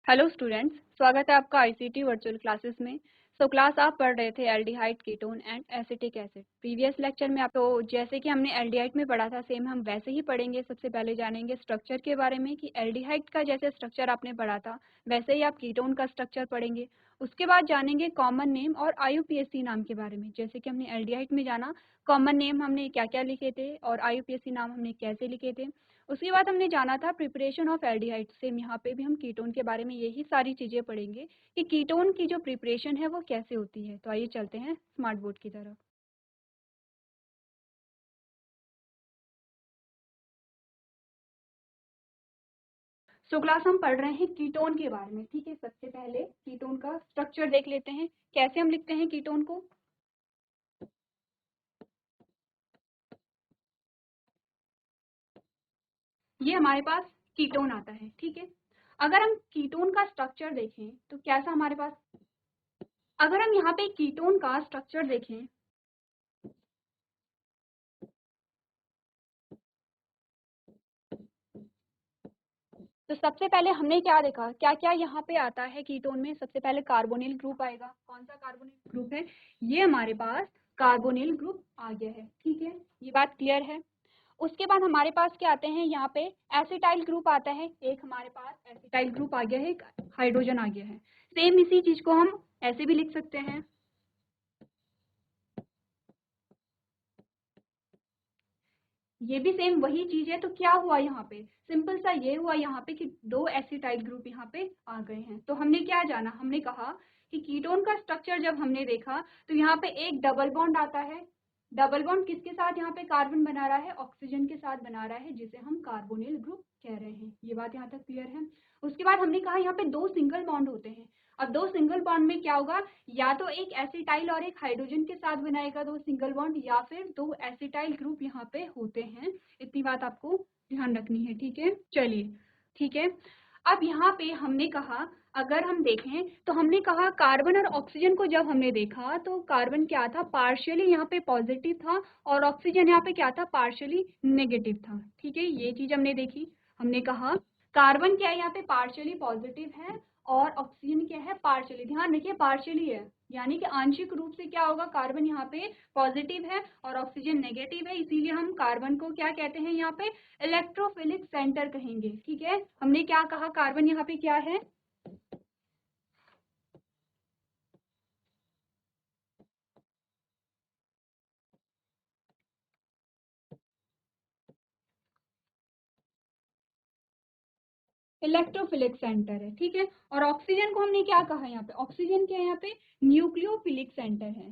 Hello students, स्वागत है आपका आईसीटी वर्चुअल क्लासेस में। क्लास आप पढ़ रहे थे aldehyde ketone and acetic acid. Previous lecture में आपको जैसे कि हमने एल्डिहाइड में पढ़ा था सेम हम वैसे ही पढ़ेंगे। सबसे पहले जानेंगे स्ट्रक्चर के बारे में कि एल्डिहाइड का जैसे स्ट्रक्चर आपने पढ़ा था वैसे ही आप कीटोन का स्ट्रक्चर पढ़ेंगे। उसके बाद जानेंगे कॉमन नेम और आईयूपीएसी नाम के बारे में। जैसे कि हमने एल्डिहाइड में जाना कॉमन नेम हमने क्या क्या लिखे थे और आईयूपीएसी नाम हमने कैसे लिखे थे। उसके बाद हमने जाना था प्रिपरेशन ऑफ एल्डिहाइड। सेम यहाँ पे भी हम कीटोन के बारे में यही सारी चीज़ें पढ़ेंगे कि कीटोन की जो प्रिपरेशन है वो कैसे होती है। तो आइए चलते हैं स्मार्ट बोर्ड की तरफ। क्लास हम पढ़ रहे हैं कीटोन के बारे में। ठीक है, सबसे पहले कीटोन का स्ट्रक्चर देख लेते हैं। कैसे हम लिखते हैं कीटोन को। ये हमारे पास कीटोन आता है। ठीक है, अगर हम कीटोन का स्ट्रक्चर देखें तो कैसा हमारे पास, अगर हम यहाँ पे कीटोन का स्ट्रक्चर देखें तो सबसे पहले हमने क्या देखा, क्या क्या यहाँ पे आता है कीटोन में। सबसे पहले कार्बोनिल ग्रुप आएगा। कौन सा कार्बोनिल ग्रुप है, ये हमारे पास कार्बोनिल ग्रुप आ गया है। ठीक है, ये बात क्लियर है। उसके बाद हमारे पास क्या आते हैं, यहाँ पे एसिटाइल ग्रुप आता है। एक हमारे पास एसिटाइल ग्रुप आ गया है, एक हाइड्रोजन आ गया है। सेम इसी चीज को हम ऐसे भी लिख सकते हैं। ये भी सेम वही चीज है। तो क्या हुआ यहाँ पे, सिंपल सा ये हुआ यहाँ पे कि दो एसिटाइल ग्रुप यहाँ पे आ गए हैं। तो हमने क्या जाना, हमने कहा कि कीटोन का स्ट्रक्चर जब हमने देखा तो यहाँ पे एक डबल बॉन्ड आता है। डबल बॉन्ड किसके साथ यहाँ पे कार्बन बना रहा है, ऑक्सीजन के साथ बना रहा है, जिसे हम कार्बोनिल ग्रुप कह रहे हैं। ये बात यहाँ तक क्लियर है। उसके बाद हमने कहा यहाँ पे दो सिंगल बॉन्ड होते हैं। अब दो सिंगल बॉन्ड में क्या होगा, या तो एक एसिटाइल और एक हाइड्रोजन के साथ बनाएगा दो सिंगल बॉन्ड, या फिर दो एसिटाइल ग्रुप यहाँ पे होते हैं। इतनी बात आपको ध्यान रखनी है। ठीक है, चलिए ठीक है। अब यहाँ पे हमने कहा, अगर हम देखें तो हमने कहा कार्बन और ऑक्सीजन को जब हमने देखा तो कार्बन क्या था, पार्शियली यहाँ पे पॉजिटिव था और ऑक्सीजन यहाँ पे क्या था, पार्शियली नेगेटिव था। ठीक है, ये चीज हमने देखी। हमने कहा कार्बन क्या है, यहाँ पे पार्शियली पॉजिटिव है और ऑक्सीजन क्या है, पार्शियली, ध्यान रखिए पार्शियली है, यानी कि आंशिक रूप से क्या होगा, कार्बन यहाँ पे पॉजिटिव है और ऑक्सीजन नेगेटिव है। इसीलिए हम कार्बन को क्या कहते हैं, यहाँ पे इलेक्ट्रोफिलिक सेंटर कहेंगे। ठीक है, हमने क्या कहा, कार्बन यहाँ पे क्या है, इलेक्ट्रोफिलिक सेंटर है। ठीक है, और ऑक्सीजन को हमने क्या कहा, यहाँ पे ऑक्सीजन क्या है, यहाँ पे न्यूक्लियोफिलिक सेंटर है।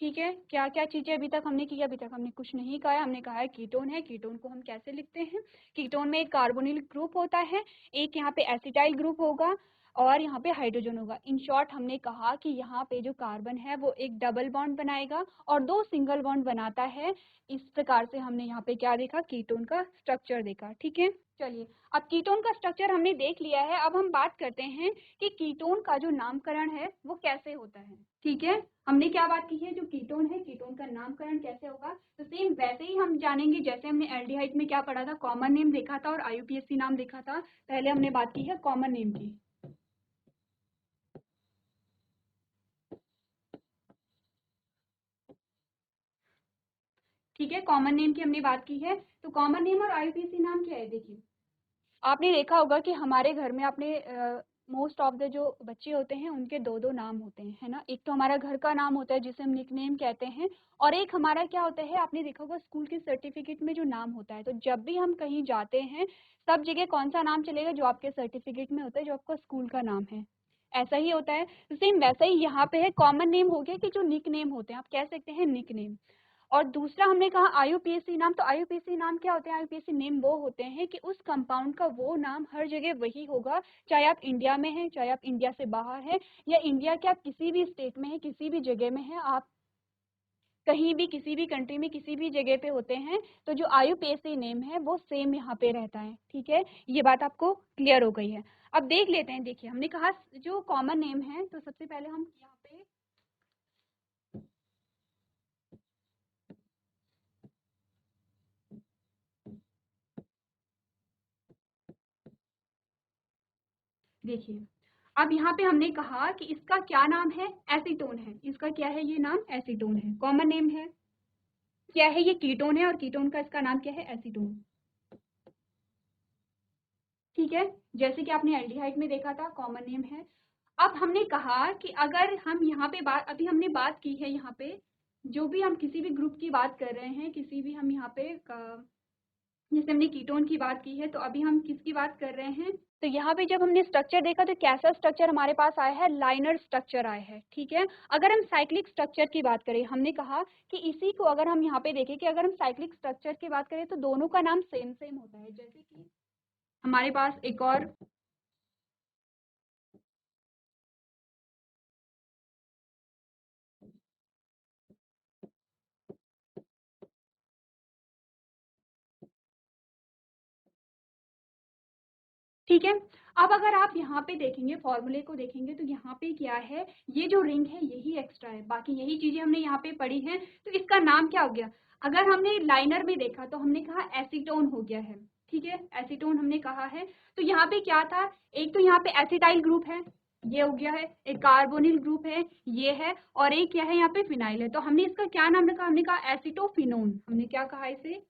ठीक है, क्या क्या चीजें अभी तक हमने की, अभी तक हमने कुछ नहीं कहा है। हमने कहा है कीटोन है, कीटोन को हम कैसे लिखते हैं। कीटोन में एक कार्बोनिल ग्रुप होता है, एक यहाँ पे एसिटाइल ग्रुप होगा और यहाँ पे हाइड्रोजन होगा। इन शॉर्ट हमने कहा कि यहाँ पे जो कार्बन है वो एक डबल बॉन्ड बनाएगा और दो सिंगल बॉन्ड बनाता है। इस प्रकार से हमने यहाँ पे क्या देखा, कीटोन का स्ट्रक्चर देखा। ठीक है, चलिए अब कीटोन का स्ट्रक्चर हमने देख लिया है। अब हम बात करते हैं कि कीटोन का जो नामकरण है वो कैसे होता है। ठीक है, हमने क्या बात की है, जो कीटोन है कीटोन का नामकरण कैसे होगा। तो सेम वैसे ही हम जानेंगे जैसे हमने एल्डिहाइड में क्या पढ़ा था, कॉमन नेम देखा था और आईयूपीएसी नाम देखा था। पहले हमने बात की है कॉमन नेम की। ठीक है, कॉमन नेम की हमने बात की है। तो कॉमन नेम और आईयूपीएसी नाम क्या है, देखिए आपने देखा होगा कि हमारे घर में आपने मोस्ट ऑफ द जो बच्चे होते हैं उनके दो दो नाम होते हैं, है ना। एक तो हमारा घर का नाम होता है जिसे हम निकनेम कहते हैं, और एक हमारा क्या होता है, आपने देखा होगा स्कूल के सर्टिफिकेट में जो नाम होता है। तो जब भी हम कहीं जाते हैं सब जगह कौन सा नाम चलेगा, जो आपके सर्टिफिकेट में होता है, जो आपका स्कूल का नाम है, ऐसा ही होता है। तो सेम वैसा ही यहाँ पे है, कॉमन नेम हो गया कि जो निक नेम होते हैं, आप कह सकते हैं निक नेम। और दूसरा हमने कहा आईयूपीएसी नाम। तो आईयूपीएसी नाम क्या होते हैं, आईयूपीएसी नेम वो होते हैं कि उस कंपाउंड का वो नाम हर जगह वही होगा, चाहे आप इंडिया में हैं, चाहे आप इंडिया से बाहर हैं, या इंडिया के आप किसी भी स्टेट में हैं, किसी भी जगह में हैं, आप कहीं भी किसी भी कंट्री में किसी भी जगह पे होते हैं, तो जो आईयूपीएसी नेम है वो सेम यहाँ पे रहता है। ठीक है, ये बात आपको क्लियर हो गई है। अब देख लेते हैं, देखिए हमने कहा जो कॉमन नेम है, तो सबसे पहले हम यहाँ पे देखिए, अब यहाँ पे हमने कहा कि इसका क्या नाम है, एसीटोन है। इसका क्या है, ये नाम एसीटोन है, कॉमन नेम है। क्या है, ये कीटोन है और कीटोन का इसका नाम क्या है, एसीटोन। ठीक है, जैसे कि आपने एल्डिहाइड में देखा था, कॉमन नेम है। अब हमने कहा कि अगर हम यहाँ पे बात, अभी हमने बात की है यहाँ पे, जो भी हम किसी भी ग्रुप की बात कर रहे हैं, किसी भी हम यहाँ पे जैसे हमने कीटोन की बात की है, तो अभी हम किसकी बात कर रहे हैं, तो यहाँ पे जब हमने स्ट्रक्चर देखा तो कैसा स्ट्रक्चर हमारे पास आया है, लाइनर स्ट्रक्चर आया है। ठीक है, अगर हम साइक्लिक स्ट्रक्चर की बात करें, हमने कहा कि इसी को अगर हम यहाँ पे देखें कि अगर हम साइक्लिक स्ट्रक्चर की बात करें तो दोनों का नाम सेम सेम होता है। जैसे कि हमारे पास एक और ठीक है, अब अगर आप यहाँ पे देखेंगे, फॉर्मूले को देखेंगे, तो यहाँ पे क्या है, ये जो रिंग है यही एक्स्ट्रा है, बाकी यही चीजें हमने यहाँ पे पढ़ी हैं। तो इसका नाम क्या हो गया, अगर हमने लाइनर में देखा तो हमने कहा एसीटोन हो गया है। ठीक है, एसीटोन हमने कहा है। तो यहाँ पे क्या था, एक तो यहाँ पे एसिटाइल ग्रुप है, ये हो गया है, एक कार्बोनिल ग्रुप है, ये है, और एक क्या है यहाँ पे फिनाइल है। तो हमने इसका क्या नाम रखा, हमने कहा एसिटोफिनोन। हमने क्या कहा इसे,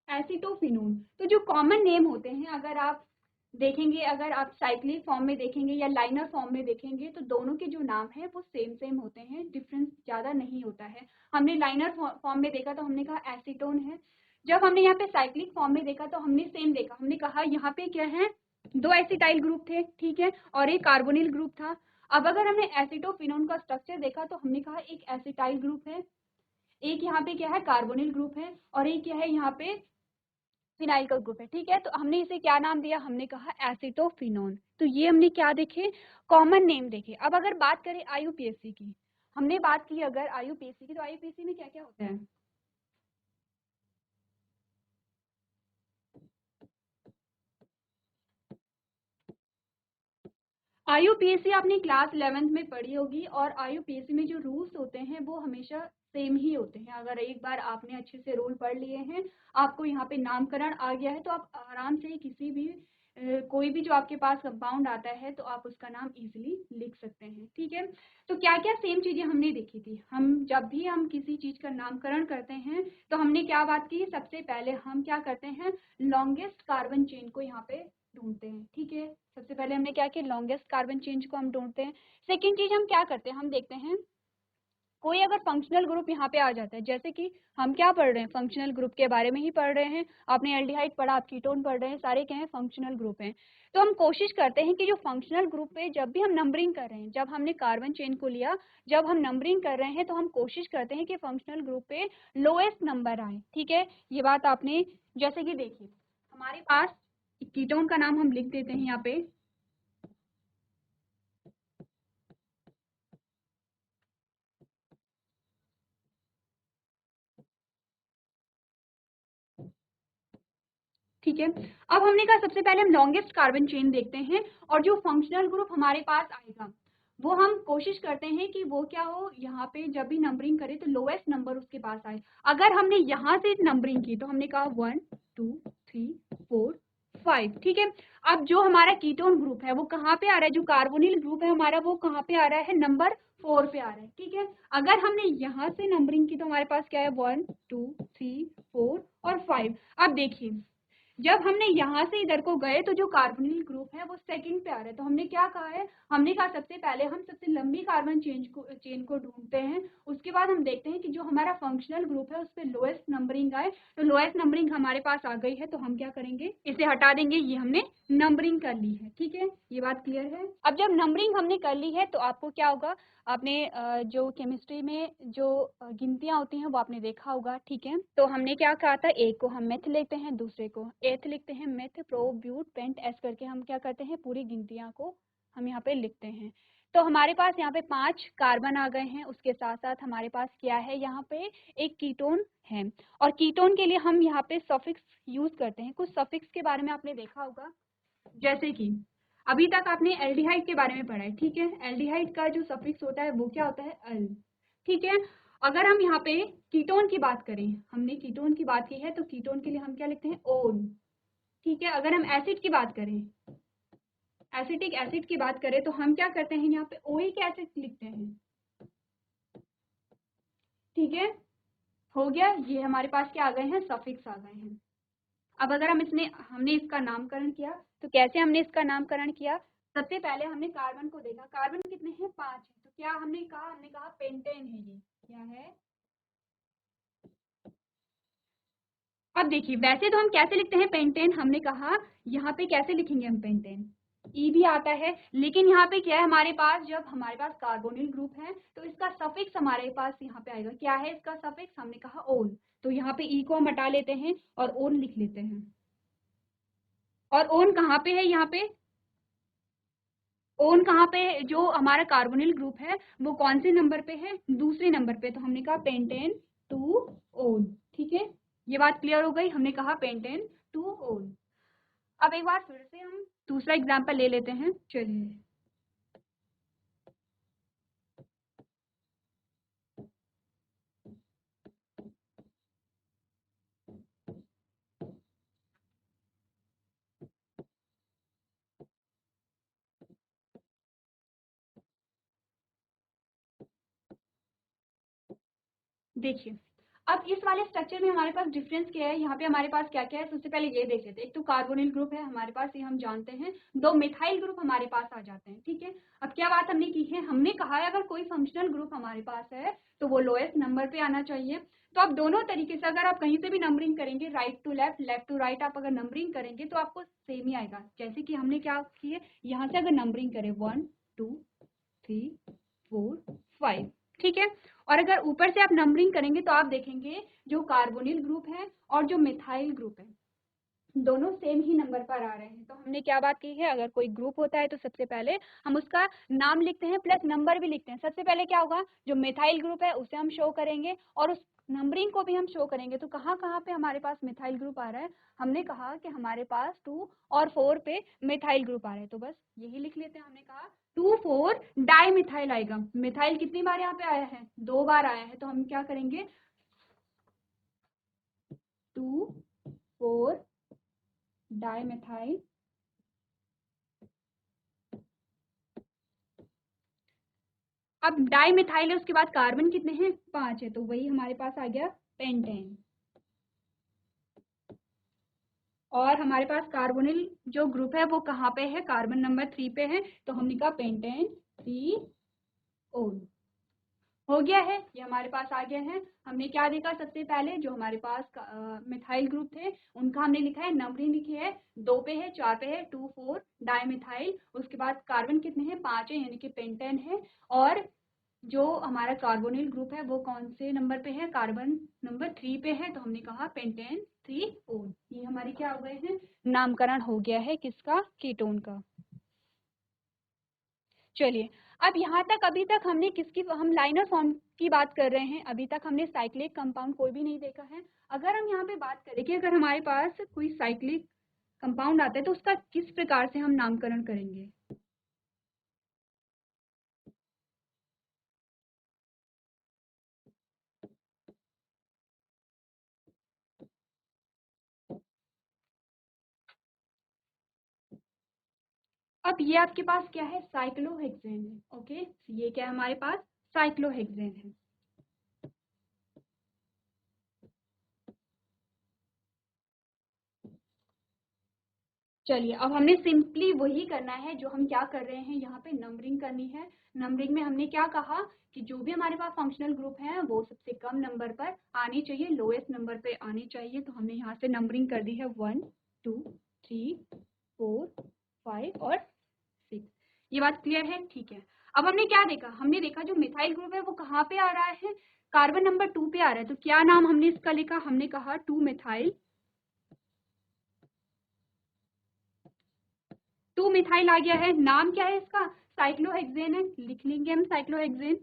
एसिटोफिनोन। तो जो कॉमन नेम होते हैं, अगर आप देखेंगे, अगर आप साइक्लिक फॉर्म में देखेंगे या लाइनर फॉर्म में देखेंगे, तो दोनों के जो नाम है वो सेम सेम होते हैं, डिफरेंस ज़्यादा नहीं होता है। हमने लाइनर फॉर्म में देखा तो हमने कहा एसीटोन है, जब हमने यहाँ पे साइक्लिक फॉर्म में देखा तो हमने सेम देखा, हमने कहा यहाँ पे क्या है, दो एसिटाइल ग्रुप थे। ठीक है, और एक कार्बोनिल ग्रुप था। अब अगर हमने एसिटोफिनोन का स्ट्रक्चर देखा तो हमने कहा एक एसिटाइल ग्रुप है, एक यहाँ पे क्या है, कार्बोनिल ग्रुप है, और एक क्या है यहाँ पे फिनाइल का ग्रुप है। ठीक है, तो हमने इसे क्या नाम दिया, हमने कहा एसिटोफिनोन। तो ये हमने क्या देखे, कॉमन नेम देखे। अब अगर बात करें आईयूपीएससी की, हमने बात की अगर आईयूपीएससी की, तो आईयूपीएससी में क्या क्या होता है, आईयूपीएससी आपने क्लास 11th में पढ़ी होगी, और आईयूपीएससी में जो रूल्स होते हैं वो हमेशा सेम ही होते हैं। अगर एक बार आपने अच्छे से रूल पढ़ लिए हैं, आपको यहाँ पे नामकरण आ गया है, तो आप आराम से किसी भी कोई भी जो आपके पास कंपाउंड आता है तो आप उसका नाम इजीली लिख सकते हैं। ठीक है, तो क्या क्या सेम चीजें हमने देखी थी, हम जब भी हम किसी चीज का नामकरण करते हैं तो हमने क्या बात की, सबसे पहले हम क्या करते हैं, लॉन्गेस्ट कार्बन चेन को यहाँ पे ढूंढते हैं। ठीक है, सबसे पहले हमने क्या किया, लॉन्गेस्ट कार्बन चेंज को हम ढूंढते हैं। सेकेंड चीज हम क्या करते हैं, हम देखते हैं कोई अगर फंक्शनल ग्रुप यहाँ पे आ जाता है, जैसे कि हम क्या पढ़ रहे हैं, फंक्शनल ग्रुप के बारे में ही पढ़ रहे हैं। आपने एल्डिहाइड पढ़ा, आप कीटोन पढ़ रहे हैं, सारे क्या हैं, फंक्शनल ग्रुप हैं। तो हम कोशिश करते हैं कि जो फंक्शनल ग्रुप पे जब भी हम नंबरिंग कर रहे हैं, जब हमने कार्बन चेन को लिया, जब हम नंबरिंग कर रहे हैं तो हम कोशिश करते हैं कि फंक्शनल ग्रुप पे लोएस्ट नंबर आए। ठीक है, ये बात आपने, जैसे कि देखिए हमारे पास कीटोन का नाम हम लिख देते हैं यहाँ पे, ठीक है। अब हमने कहा सबसे पहले हम लॉन्गेस्ट कार्बन चेन देखते हैं, और जो फंक्शनल ग्रुप हमारे पास आएगा वो हम कोशिश करते हैं कि वो क्या हो, यहाँ पे जब भी नंबरिंग करें तो लोएस्ट नंबर उसके पास आए। अगर हमने यहाँ से नंबरिंग की तो हमने कहा 1 2 3 4 5। ठीक है, अब जो हमारा कीटोन ग्रुप है वो कहाँ पे आ रहा है, जो कार्बोनिल ग्रुप है हमारा वो कहाँ पे आ रहा है, नंबर 4 पे आ रहा है। ठीक है, अगर हमने यहाँ से नंबरिंग की तो हमारे पास क्या है, 1 2 3 4 और 5। अब देखिए जब हमने यहाँ से इधर को गए तो जो कार्बोनिल ग्रुप है वो सेकंड पे आ रहा है। तो हमने क्या कहा है, हमने कहा सबसे पहले हम सबसे लंबी कार्बन चेन को ढूंढते हैं, उसके बाद हम देखते हैं कि जो हमारा फंक्शनल ग्रुप है उस पर लोएस्ट नंबरिंग आए। तो लोएस्ट नंबरिंग हमारे पास आ गई है तो हम क्या करेंगे, इसे हटा देंगे, ये हमने नंबरिंग कर ली है। ठीक है, ये बात क्लियर है। अब जब नंबरिंग हमने कर ली है तो आपको क्या होगा, आपने जो केमिस्ट्री में जो गिनतियां होती हैं वो आपने देखा होगा। ठीक है, तो हमने क्या कहा था, एक को हम मेथ लिखते हैं, दूसरे को एथ लिखते हैं, मेथ प्रो ब्यूट पेंट एस करके हम क्या करते हैं, पूरी गिनतियां को हम यहाँ पे लिखते हैं। तो हमारे पास यहाँ पे 5 कार्बन आ गए हैं, उसके साथ साथ हमारे पास क्या है, यहाँ पे एक कीटोन है, और कीटोन के लिए हम यहाँ पे सफिक्स यूज करते हैं। कुछ सफिक्स के बारे में आपने देखा होगा, जैसे कि अभी तक आपने एल्डिहाइड के बारे में पढ़ा है। ठीक है, एल्डिहाइड का जो सफिक्स होता है वो क्या होता है, अल। ठीक है, अगर हम यहाँ पे कीटोन की बात करें, हमने कीटोन की बात की है, तो कीटोन के लिए हम क्या लिखते हैं, ओन, ठीक है। अगर हम एसिड की बात करें, एसिटिक एसिड की बात करें, तो हम क्या करते हैं, यहाँ पे ओइक एसिड लिखते हैं, ठीक है। हो गया, ये हमारे पास क्या आ गए हैं, सफिक्स आ गए हैं। अब अगर हमने इसका नामकरण किया, तो कैसे हमने इसका नामकरण किया, सबसे पहले हमने कार्बन को देखा, कार्बन कितने हैं, 5 है, तो क्या हमने कहा पेंटेन है, ये क्या है। अब देखिए, वैसे तो हम कैसे लिखते हैं पेंटेन, हमने कहा यहाँ पे कैसे लिखेंगे हम पेंटेन, ई भी आता है, लेकिन यहाँ पे क्या है हमारे पास, जब हमारे पास कार्बोनिल ग्रुप है तो इसका सफिक्स हमारे पास यहाँ पे आएगा, क्या है इसका सफिक्स, हमने कहा ओन, तो यहाँ पे ई को हम हटा लेते हैं और ओन लिख लेते हैं। और ओन कहाँ पे है, यहाँ पे ओन कहाँ पे है, जो हमारा कार्बोनिल ग्रुप है वो कौन से नंबर पे है, दूसरे नंबर पे, तो हमने कहा पेंटेन टू ओन, ठीक है। ये बात क्लियर हो गई, हमने कहा पेंटेन टू ओन। अब एक बार फिर से हम दूसरा एग्जाम्पल ले लेते हैं, चलिए। देखिए, अब इस वाले स्ट्रक्चर में हमारे पास डिफरेंस क्या है, यहाँ पे हमारे पास क्या क्या है, सबसे पहले ये देख लेते हैं। एक तो कार्बोनिल ग्रुप है हमारे पास, ये हम जानते हैं, दो मिथाइल ग्रुप हमारे पास आ जाते हैं, ठीक है। अब क्या बात हमने की है, हमने कहा है अगर कोई फंक्शनल ग्रुप हमारे पास है तो वो लोएस्ट नंबर पे आना चाहिए। तो आप दोनों तरीके से, अगर आप कहीं से भी नंबरिंग करेंगे, right to left, left to right, आप अगर नंबरिंग करेंगे तो आपको सेम ही आएगा। जैसे कि हमने क्या किए, यहाँ से अगर नंबरिंग करें 1 2 3 4 5, ठीक है। और अगर ऊपर से आप नंबरिंग करेंगे तो आप देखेंगे जो कार्बोनिल ग्रुप है और जो मिथाइल ग्रुप है दोनों सेम ही नंबर पर आ रहे हैं। तो हमने क्या बात की है, अगर कोई ग्रुप होता है तो सबसे पहले हम उसका नाम लिखते हैं प्लस नंबर भी लिखते हैं। सबसे पहले क्या होगा, जो मिथाइल ग्रुप है उसे हम शो करेंगे और उस नंबरिंग को भी हम शो करेंगे। तो कहाँ कहाँ पे हमारे पास मिथाइल ग्रुप आ रहा है, हमने कहा कि हमारे पास 2 और 4 पे मिथाइल ग्रुप आ रहे हैं, तो बस यही लिख लेते हैं। हमने कहा 2 4 डाई मिथाइल आएगा। मिथाइल कितनी बार यहाँ पे आया है, 2 बार आया है, तो हम क्या करेंगे 2 4 डाई मिथाइल। अब डाई मिथाइल है, उसके बाद कार्बन कितने हैं, 5 है, तो वही हमारे पास आ गया पेंटेन। और हमारे पास कार्बोनिल जो ग्रुप है वो कहाँ पे है, कार्बन नंबर 3 पे है, तो हमने कहा पेंटेन 3 ओन। हो गया है, ये हमारे पास आ गया है। हमने क्या देखा, सबसे पहले जो हमारे पास मिथाइल ग्रुप थे उनका हमने लिखा है, नंबरिंग लिखी है, 2 पे है, 4 पे है, 2 4 डाई मिथाइल। उसके बाद कार्बन कितने हैं, 5 है, यानी कि पेंटेन है। और जो हमारा कार्बोनिल ग्रुप है वो कौन से नंबर पे है, कार्बन नंबर 3 पे है, तो हमने कहा पेंटेन 3 ओन। ये हमारे क्या हो गए हैं, नामकरण हो गया है किसका, कीटोन का। चलिए, अब यहाँ तक अभी तक हमने किसकी, हम लाइनर फॉर्म की बात कर रहे हैं, अभी तक हमने साइक्लिक कंपाउंड कोई भी नहीं देखा है। अगर हम यहाँ पे बात करें कि अगर हमारे पास कोई साइक्लिक कंपाउंड आता है तो उसका किस प्रकार से हम नामकरण करेंगे। अब ये आपके पास क्या है, साइक्लोहेक्सेन है, ओके। ये क्या है हमारे पास, साइक्लोहेक्सेन है। चलिए, अब हमने सिंपली वही करना है जो हम क्या कर रहे हैं, यहाँ पे नंबरिंग करनी है। नंबरिंग में हमने क्या कहा कि जो भी हमारे पास फंक्शनल ग्रुप है वो सबसे कम नंबर पर आनी चाहिए, लोएस्ट नंबर पे आनी चाहिए। तो हमने यहाँ से नंबरिंग कर दी है 1 2 3 4 5 और 6। ये बात क्लियर है, ठीक है। अब हमने क्या देखा, हमने देखा जो मिथाइल ग्रुप है वो कहाँ पे आ रहा है, कार्बन नंबर 2 पे आ रहा है। तो क्या नाम हमने इसका लिखा, हमने कहा 2 मिथाइल, 2 मिथाइल आ गया है। नाम क्या है इसका, साइक्लोहेक्सेन है, लिख लेंगे हम साइक्लोहेक्सेन।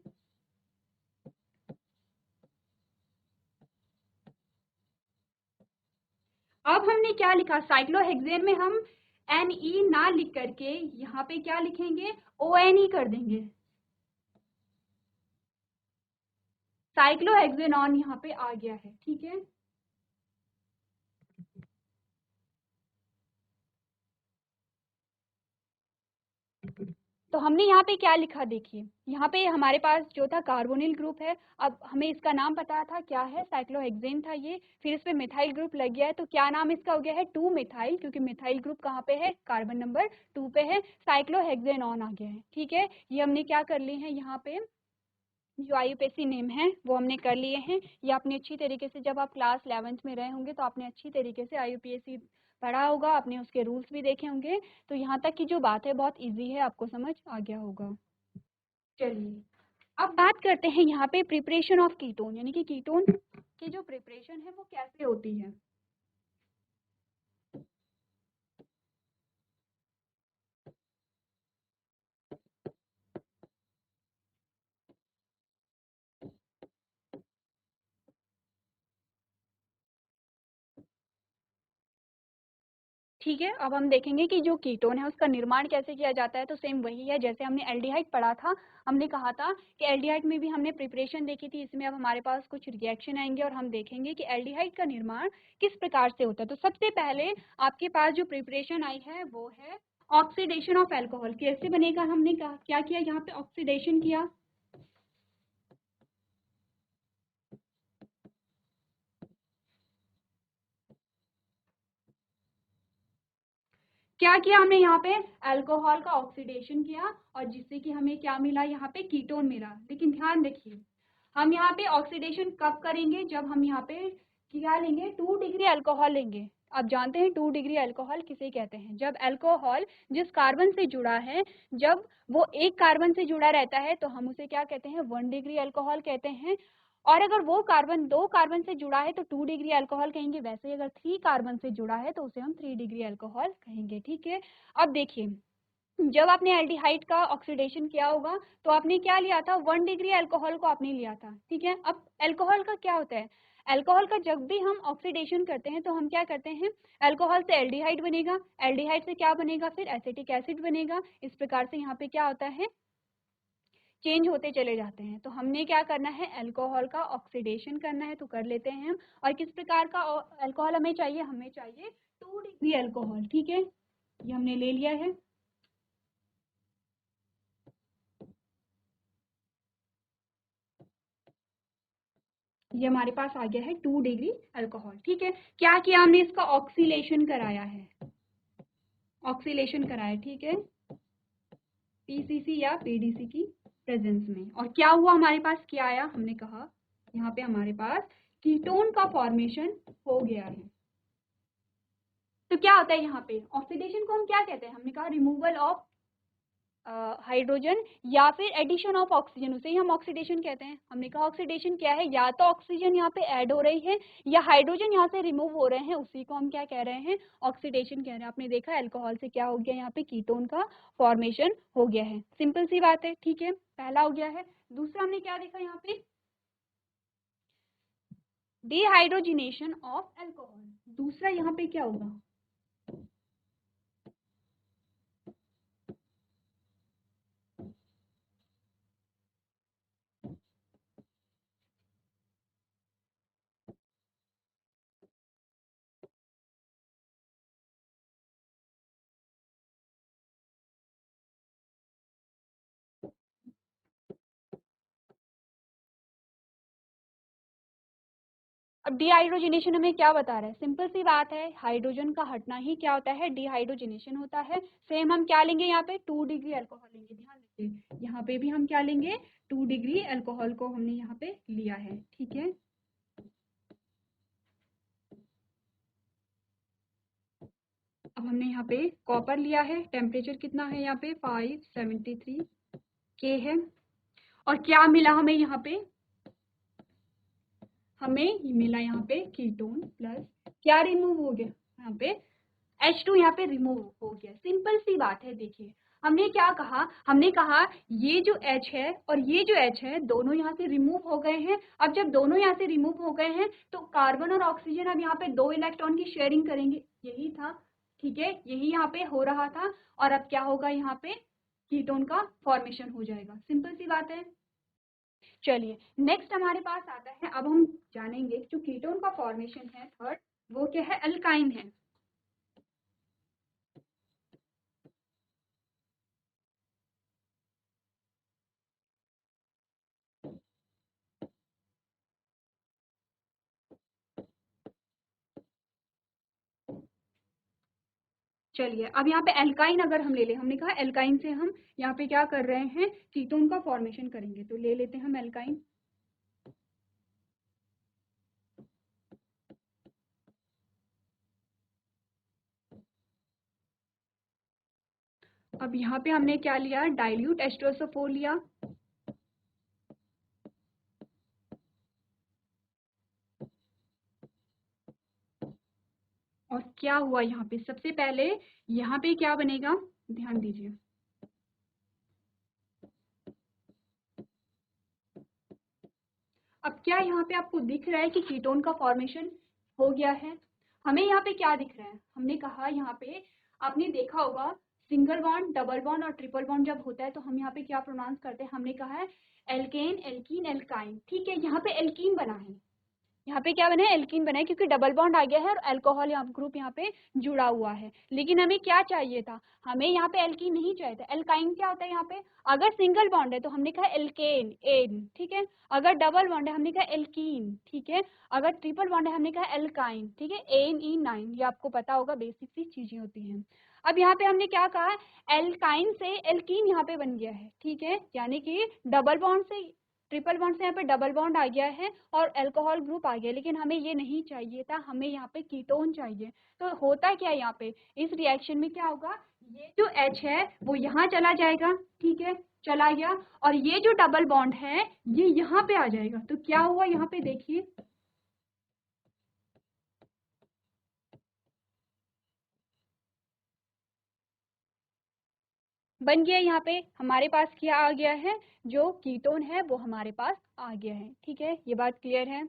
अब हमने क्या लिखा, साइक्लोहेक्सेन में हम NE ना लिख करके यहाँ पे क्या लिखेंगे, ONE कर देंगे। साइक्लोहेक्सेनॉन यहाँ पे आ गया है, ठीक है। तो हमने यहाँ पे क्या लिखा देखिए, यहाँ पे हमारे पास जो था कार्बोनिल ग्रुप है, अब हमें इसका नाम पता था क्या है, साइक्लोहेक्सेन था ये, फिर इस पे मिथाइल ग्रुप लग गया है, तो क्या नाम इसका हो गया है 2 मिथाइल, क्योंकि मिथाइल ग्रुप कहाँ पे है, कार्बन नंबर 2 पे है, साइक्लोहेक्सेनॉन आ गया है, ठीक है। ये हमने क्या कर लिए हैं, यहाँ पे जो आईयूपीएसी नेम है वो हमने कर लिए हैं। ये आपने अच्छी तरीके से, जब आप क्लास 11th में रहे होंगे तो आपने अच्छी तरीके से आईयूपीएसी पढ़ा होगा, आपने उसके रूल्स भी देखे होंगे, तो यहाँ तक की जो बात है बहुत इजी है, आपको समझ आ गया होगा। चलिए अब बात करते हैं यहाँ पे प्रिपरेशन ऑफ कीटोन, यानी कि कीटोन की जो प्रिपरेशन है वो कैसे होती है। ठीक है, अब हम देखेंगे कि जो कीटोन है उसका निर्माण कैसे किया जाता है, तो सेम वही है जैसे हमने एल्डिहाइड पढ़ा था। हमने कहा था कि एल्डिहाइड में भी हमने प्रिपरेशन देखी थी, इसमें अब हमारे पास कुछ रिएक्शन आएंगे और हम देखेंगे कि एल्डिहाइड का निर्माण किस प्रकार से होता है। तो सबसे पहले आपके पास जो प्रिपरेशन आई है वो है ऑक्सीडेशन ऑफ एल्कोहल। कैसे बनेगा, हमने कहा क्या किया, यहाँ पे ऑक्सीडेशन किया, क्या किया हमने यहाँ पे अल्कोहल का ऑक्सीडेशन किया और जिससे कि हमें क्या मिला, यहाँ पे कीटोन मिला। लेकिन ध्यान रखिए हम यहाँ पे ऑक्सीडेशन कब करेंगे, जब हम यहाँ पे क्या लेंगे, 2 डिग्री अल्कोहल लेंगे। आप जानते हैं 2 डिग्री अल्कोहल किसे कहते हैं, जब अल्कोहल जिस कार्बन से जुड़ा है, जब वो एक कार्बन से जुड़ा रहता है तो हम उसे क्या कहते हैं, 1 डिग्री अल्कोहल कहते हैं। और अगर वो कार्बन 2 कार्बन से जुड़ा है तो 2 डिग्री अल्कोहल कहेंगे, वैसे ही अगर 3 कार्बन से जुड़ा है तो उसे हम 3 डिग्री अल्कोहल कहेंगे, ठीक है। अब देखिए जब आपने एल्डिहाइड का ऑक्सीडेशन किया होगा तो आपने क्या लिया था, 1 डिग्री अल्कोहल को आपने लिया था, ठीक है। अब अल्कोहल का क्या होता है, अल्कोहल का जब भी हम ऑक्सीडेशन करते हैं तो हम क्या करते हैं, अल्कोहल से एल्डिहाइड बनेगा, एल्डिहाइड से क्या बनेगा, फिर एसिटिक एसिड बनेगा, इस प्रकार से यहाँ पे क्या होता है, चेंज होते चले जाते हैं। तो हमने क्या करना है, अल्कोहल का ऑक्सीडेशन करना है, तो कर लेते हैं हम। और किस प्रकार का अल्कोहल हमें चाहिए, हमें चाहिए 2 डिग्री अल्कोहल, ठीक है, ये हमने ले लिया है। ये हमारे पास आ गया है 2 डिग्री अल्कोहल, ठीक है। क्या किया हमने, इसका ऑक्सीलेशन कराया है, ऑक्सीलेशन कराया, ठीक है, पीसीसी या पीडीसी की प्रेजेंस में। और क्या हुआ हमारे पास, क्या आया, हमने कहा यहाँ पे हमारे पास कीटोन का फॉर्मेशन हो गया है। तो क्या होता है यहाँ पे, ऑक्सीडेशन को हम क्या कहते हैं, हमने कहा रिमूवल ऑफ हाइड्रोजन या फिर एडिशन ऑफ ऑक्सीजन, उसे ही हम ऑक्सीडेशन कहते हैं। हमने कहा ऑक्सीडेशन क्या है, या तो ऑक्सीजन यहाँ पे ऐड हो रही है या हाइड्रोजन यहाँ से रिमूव हो रहे हैं, उसी को हम क्या कह रहे हैं, ऑक्सीडेशन कह रहे हैं। आपने देखा अल्कोहल से क्या हो गया, यहाँ पे कीटोन का फॉर्मेशन हो गया है, सिंपल सी बात है, ठीक है, पहला हो गया है। दूसरा हमने क्या देखा यहाँ पे, डिहाइड्रोजिनेशन ऑफ एल्कोहल, दूसरा यहाँ पे क्या होगा, अब डिहाइड्रोजनेशन हमें क्या बता रहा है, सिंपल सी बात है, हाइड्रोजन का हटना ही क्या होता है, डिहाइड्रोजनेशन होता है। सेम हम क्या लेंगे यहाँ पे, 2 डिग्री अल्कोहल लेंगे, ध्यान रखिए यहाँ पे भी हम क्या लेंगे, 2 डिग्री अल्कोहल को हमने यहाँ पे लिया है, ठीक है। अब हमने यहाँ पे कॉपर लिया है, टेम्परेचर कितना है यहाँ पे 573 के है। और क्या मिला हमें यहाँ पे, हमें मिला यहाँ पे कीटोन प्लस क्या रिमूव हो गया, यहाँ पे H2 यहाँ पे रिमूव हो गया, सिंपल सी बात है। देखिए हमने क्या कहा, हमने कहा ये जो H है और ये जो H है दोनों यहाँ से रिमूव हो गए हैं। अब जब दोनों यहाँ से रिमूव हो गए हैं तो कार्बन और ऑक्सीजन अब यहाँ पे 2 इलेक्ट्रॉन की शेयरिंग करेंगे, यही था, ठीक है, यही यहाँ पे हो रहा था। और अब क्या होगा, यहाँ पे कीटोन का फॉर्मेशन हो जाएगा, सिंपल सी बात है। चलिए नेक्स्ट हमारे पास आता है, अब हम जानेंगे जो कीटोन का फॉर्मेशन है थर्ड, वो क्या है, अल्काइन है। चलिए अब यहाँ पे एल्काइन अगर हम ले लें, हमने कहा एल्काइन से हम यहाँ पे क्या कर रहे हैं, कीटोन का फॉर्मेशन करेंगे, तो ले लेते हैं हम एल्काइन। अब यहाँ पे हमने क्या लिया, डाइल्यूट H2SO4 लिया, और क्या हुआ यहाँ पे, सबसे पहले यहाँ पे क्या बनेगा, ध्यान दीजिए, अब क्या यहाँ पे आपको दिख रहा है कि कीटोन का फॉर्मेशन हो गया है। हमें यहाँ पे क्या दिख रहा है, हमने कहा यहाँ पे आपने देखा होगा सिंगल बॉन्ड, डबल बॉन्ड और ट्रिपल बॉन्ड जब होता है तो हम यहाँ पे क्या प्रोनाउंस करते हैं, हमने कहा है एल्केन, एल्कीन, एल्काइन। ठीक है, यहाँ पे एल्कीन बना है, यहाँ पे क्या बना है, एल्कीन बना है, क्योंकि डबल बॉन्ड आ गया है और अल्कोहल ग्रुप यहाँ पे जुड़ा हुआ है। लेकिन हमें क्या चाहिए था, हमें यहाँ पे एल्कीन नहीं चाहिए था। एल्काइन क्या होता है यहाँ पे, अगर सिंगल बॉन्ड है तो हमने कहा एल्केन, एन, ठीक है, अगर डबल बॉन्ड है हमने कहा एल्कीन, ठीक है, अगर ट्रिपल बॉन्ड है हमने कहा एल्काइन, ठीक है, एन ई नाइन, ये आपको पता होगा, बेसिक सी चीजें होती हैं। अब यहाँ पे हमने क्या कहा, एल्काइन से एल्कीन यहाँ पे बन गया है, ठीक है, यानी कि डबल बॉन्ड से ट्रिपल बॉन्ड से यहाँ पे डबल बॉन्ड आ गया है और अल्कोहल ग्रुप आ गया, लेकिन हमें ये नहीं चाहिए था, हमें यहाँ पे कीटोन चाहिए। तो होता क्या है यहाँ पे, इस रिएक्शन में क्या होगा, ये जो H है वो यहाँ चला जाएगा, ठीक है, चला गया, और ये जो डबल बॉन्ड है ये यहाँ पे आ जाएगा। तो क्या हुआ यहाँ पे देखिए, बन गया, यहाँ पे हमारे पास क्या आ गया है, जो कीटोन है वो हमारे पास आ गया है। ठीक है, ये बात क्लियर है।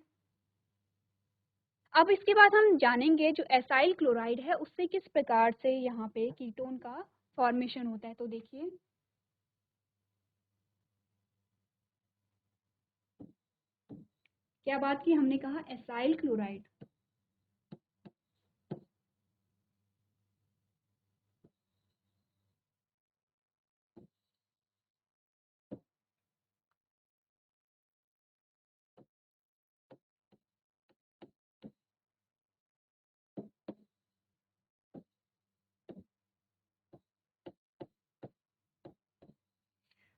अब इसके बाद हम जानेंगे जो एसाइल क्लोराइड है उससे किस प्रकार से यहाँ पे कीटोन का फॉर्मेशन होता है। तो देखिए, क्या बात की हमने, कहा एसाइल क्लोराइड।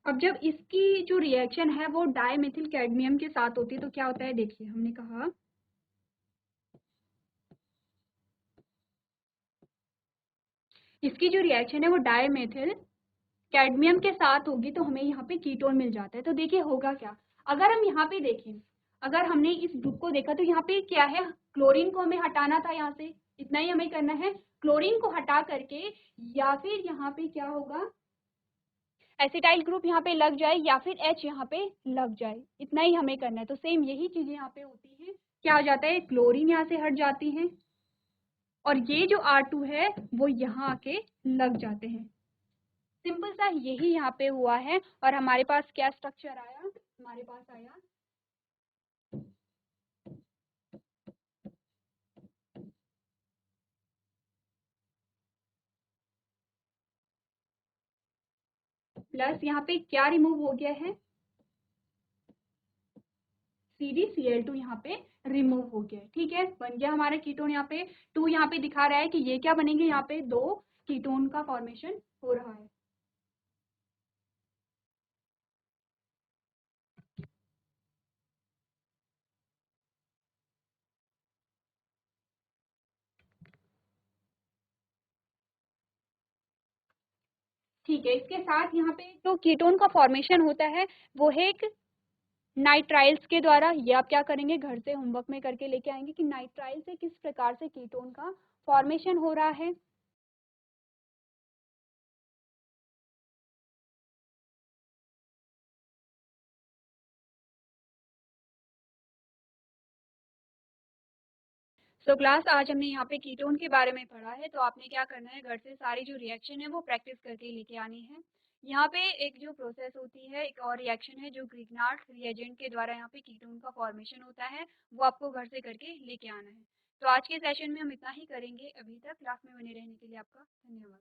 अब जब इसकी जो रिएक्शन है वो डायमेथिल कैडमियम के साथ होती है तो क्या होता है, देखिए हमने कहा इसकी जो रिएक्शन है वो डायमेथिल कैडमियम के साथ होगी तो हमें यहाँ पे कीटोन मिल जाता है। तो देखिए होगा क्या, अगर हम यहाँ पे देखें, अगर हमने इस ग्रुप को देखा तो यहाँ पे क्या है, क्लोरीन को हमें हटाना था, यहाँ से इतना ही हमें करना है, क्लोरीन को हटा करके, या फिर यहाँ पे क्या होगा, एसिटाइल ग्रुप यहाँ पे लग जाए या फिर H यहाँ पे लग जाए, इतना ही हमें करना है। तो सेम यही चीजें यहाँ पे होती है, क्या हो जाता है, क्लोरीन यहाँ से हट जाती है और ये जो R2 है वो यहाँ आके लग जाते हैं। सिंपल सा यही यहाँ पे हुआ है और हमारे पास क्या स्ट्रक्चर आया, हमारे पास आया प्लस, यहाँ पे क्या रिमूव हो गया है, CdCl2 यहाँ पे रिमूव हो गया है। ठीक है, बन गया हमारा कीटोन, यहाँ पे 2 यहाँ पे दिखा रहा है कि ये क्या बनेंगे, यहाँ पे 2 कीटोन का फॉर्मेशन हो रहा है। ठीक है, इसके साथ यहाँ पे जो कीटोन का फॉर्मेशन होता है वो है एक नाइट्राइल्स के द्वारा। ये आप क्या करेंगे, घर से होमवर्क में करके लेके आएंगे कि नाइट्राइल से किस प्रकार से कीटोन का फॉर्मेशन हो रहा है। सो क्लास, आज हमने यहाँ पे कीटोन के बारे में पढ़ा है, तो आपने क्या करना है, घर से सारी जो रिएक्शन है वो प्रैक्टिस करके लेके आनी है। यहाँ पे एक जो प्रोसेस होती है, एक और रिएक्शन है जो ग्रिग्नार्ड रिएजेंट के द्वारा यहाँ पे कीटोन का फॉर्मेशन होता है, वो आपको घर से करके लेके आना है। तो आज के सेशन में हम इतना ही करेंगे। अभी तक क्लास में बने रहने के लिए आपका धन्यवाद।